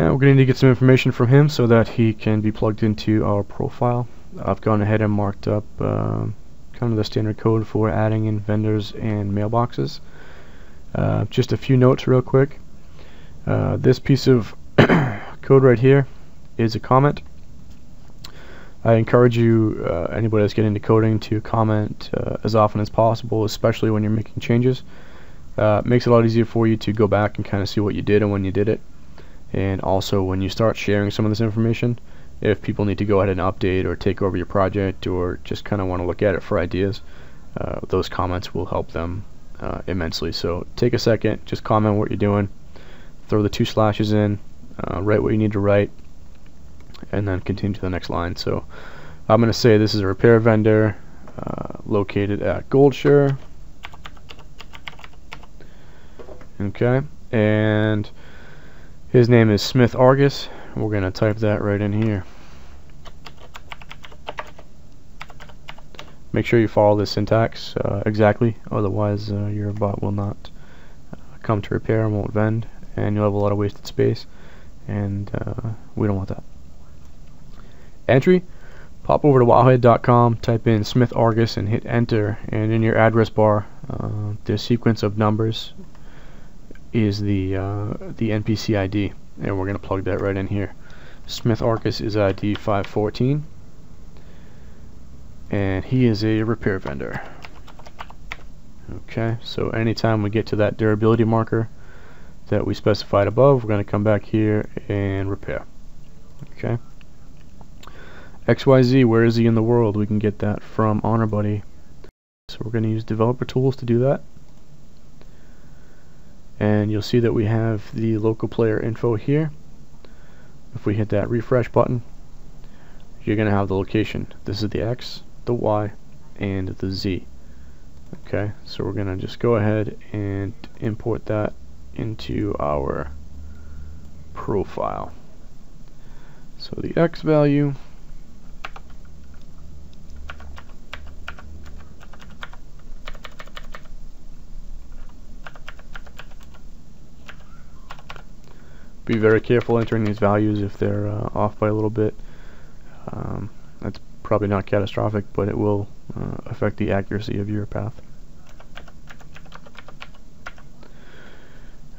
And we're going to need to get some information from him so that he can be plugged into our profile. I've gone ahead and marked up kind of the standard code for adding in vendors and mailboxes. Just a few notes real quick. This piece of code right here is a comment. I encourage you, anybody that's getting into coding, to comment as often as possible, especially when you're making changes. It makes it a lot easier for you to go back and kind of see what you did and when you did it. And also when you start sharing some of this information, if people need to go ahead and update or take over your project or just kind of want to look at it for ideas, those comments will help them immensely. So take a second, just comment what you're doing, throw the 2 slashes in, write what you need to write, and then continue to the next line. So I'm going to say this is a repair vendor located at Goldshire. Okay, and his name is Smith Argus. We're going to type that right in here. Make sure you follow the syntax exactly, otherwise your bot will not come to repair and won't vend, and you'll have a lot of wasted space, and we don't want that. Entry, pop over to wowhead.com, type in Smith Argus and hit enter, and in your address bar the sequence of numbers is the NPC ID, and we're going to plug that right in here. Smith Argus is ID 514, and he is a repair vendor. Okay, so anytime we get to that durability marker that we specified above, we're going to come back here and repair. Okay, XYZ, where is he in the world? We can get that from HonorBuddy. So we're going to use developer tools to do that. And you'll see that we have the local player info here. If we hit that refresh button, you're going to have the location. This is the X, the Y, and the Z. Okay, so we're going to just go ahead and import that into our profile. So the X value be very careful entering these values if they're off by a little bit. That's probably not catastrophic, but it will affect the accuracy of your path.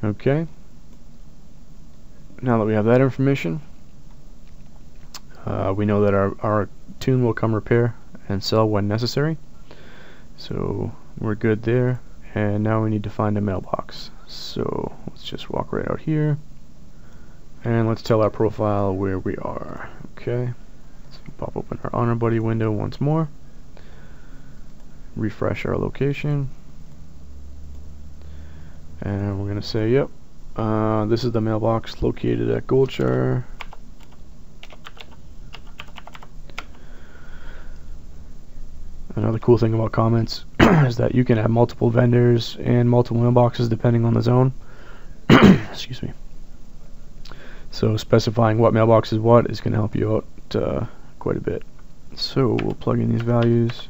Okay, now that we have that information, we know that our tune will come repair and sell when necessary, so we're good there. And now we need to find a mailbox, so let's just walk right out here and let's tell our profile where we are. Okay, let's pop open our HonorBuddy window once more, refresh our location, and we're going to say, yep, this is the mailbox located at Goldshire. Another cool thing about comments is that you can have multiple vendors and multiple mailboxes depending on the zone. Excuse me. So specifying what mailbox is what is going to help you out quite a bit. So we'll plug in these values.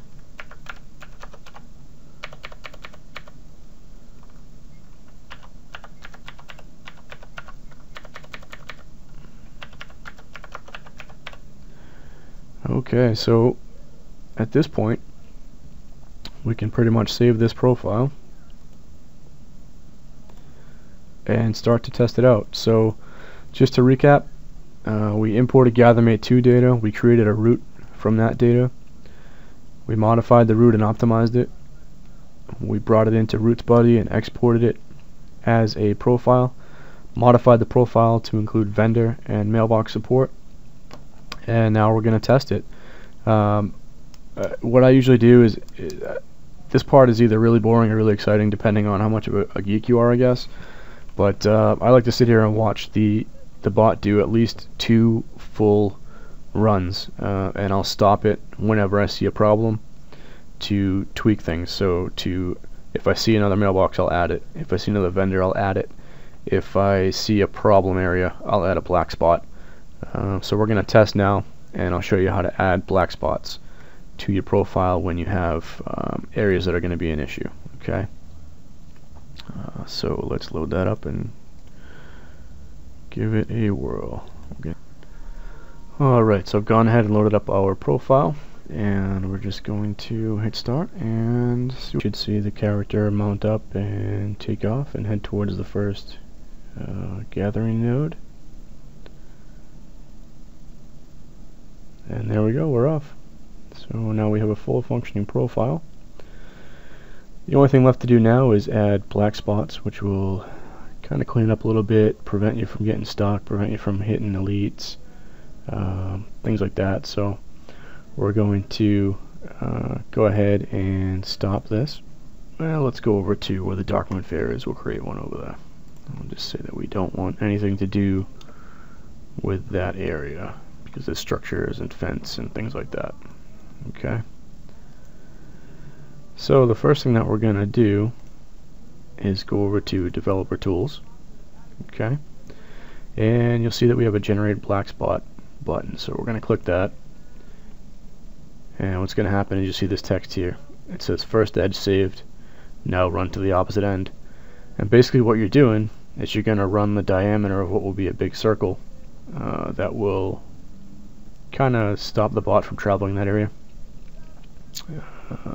Okay, so at this point we can pretty much save this profile and start to test it out. So just to recap, we imported GatherMate2 data, we created a route from that data, we modified the route and optimized it, we brought it into RootesBuddy and exported it as a profile, modified the profile to include vendor and mailbox support, and now we're going to test it. What I usually do is this part is either really boring or really exciting depending on how much of a geek you are, I guess, but I like to sit here and watch the bot do at least 2 full runs, and I'll stop it whenever I see a problem to tweak things. So if I see another mailbox, I'll add it. If I see another vendor, I'll add it. If I see a problem area, I'll add a black spot. So we're going to test now, and I'll show you how to add black spots to your profile when you have areas that are going to be an issue. Okay, so let's load that up and give it a whirl. Okay. Alright, so I've gone ahead and loaded up our profile, and we're just going to hit start, and you should see the character mount up and take off and head towards the first gathering node. And there we go, we're off. So now we have a full functioning profile. The only thing left to do now is add black spots, which will kind of clean it up a little bit, prevent you from getting stuck, prevent you from hitting elites, things like that. So we're going to go ahead and stop this. Well, let's go over to where the Darkmoon Fair is. We'll create one over there. I'll just say that we don't want anything to do with that area because there's structures and fence and things like that. Okay. So the first thing that we're going to do is go over to Developer Tools. Okay. And you'll see that we have a Generate Black Spot button. So we're going to click that. And what's going to happen is you see this text here. It says first edge saved. Now run to the opposite end. And basically what you're doing is you're going to run the diameter of what will be a big circle that will kind of stop the bot from traveling that area.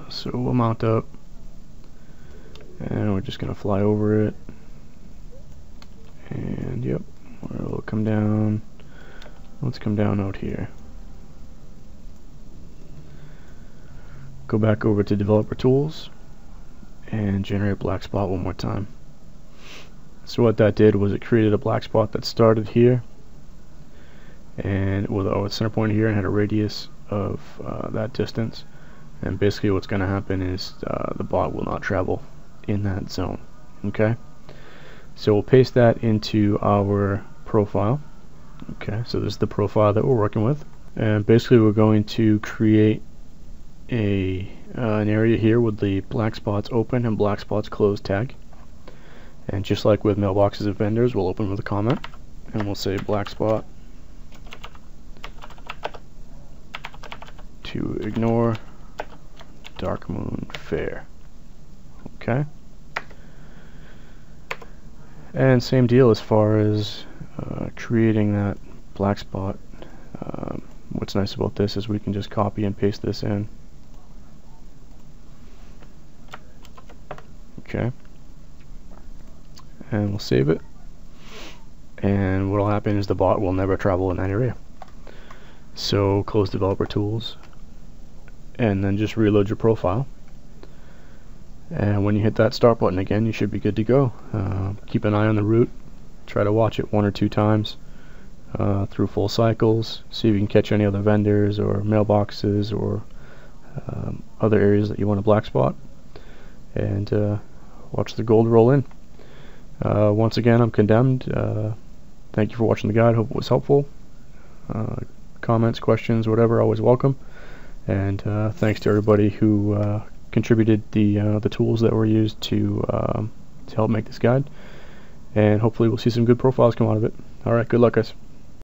So we'll mount up and we're just going to fly over it, and yep, we'll come down. Let's come down out here, go back over to Developer Tools and generate black spot one more time. So what that did was it created a black spot that started here and with a center point here and had a radius of that distance. And basically what's going to happen is the bot will not travel in that zone. Okay, so we'll paste that into our profile. Okay, so this is the profile that we're working with, and basically we're going to create an area here with the black spots open and black spots closed tag. And just like with mailboxes and vendors, we'll open with a comment and we'll say black spot to ignore Darkmoon Fair. Okay, and same deal as far as creating that black spot. What's nice about this is we can just copy and paste this in. Okay, and we'll save it, and what will happen is the bot will never travel in that area. So close Developer Tools and then just reload your profile, and when you hit that start button again you should be good to go. Keep an eye on the route, try to watch it 1 or 2 times through full cycles, see if you can catch any other vendors or mailboxes or other areas that you want to black spot, and watch the gold roll in. Once again, I'm Condemned. Thank you for watching the guide, hope it was helpful. Comments, questions, whatever, always welcome. And thanks to everybody who contributed the tools that were used to help make this guide. And hopefully we'll see some good profiles come out of it. Alright, good luck guys.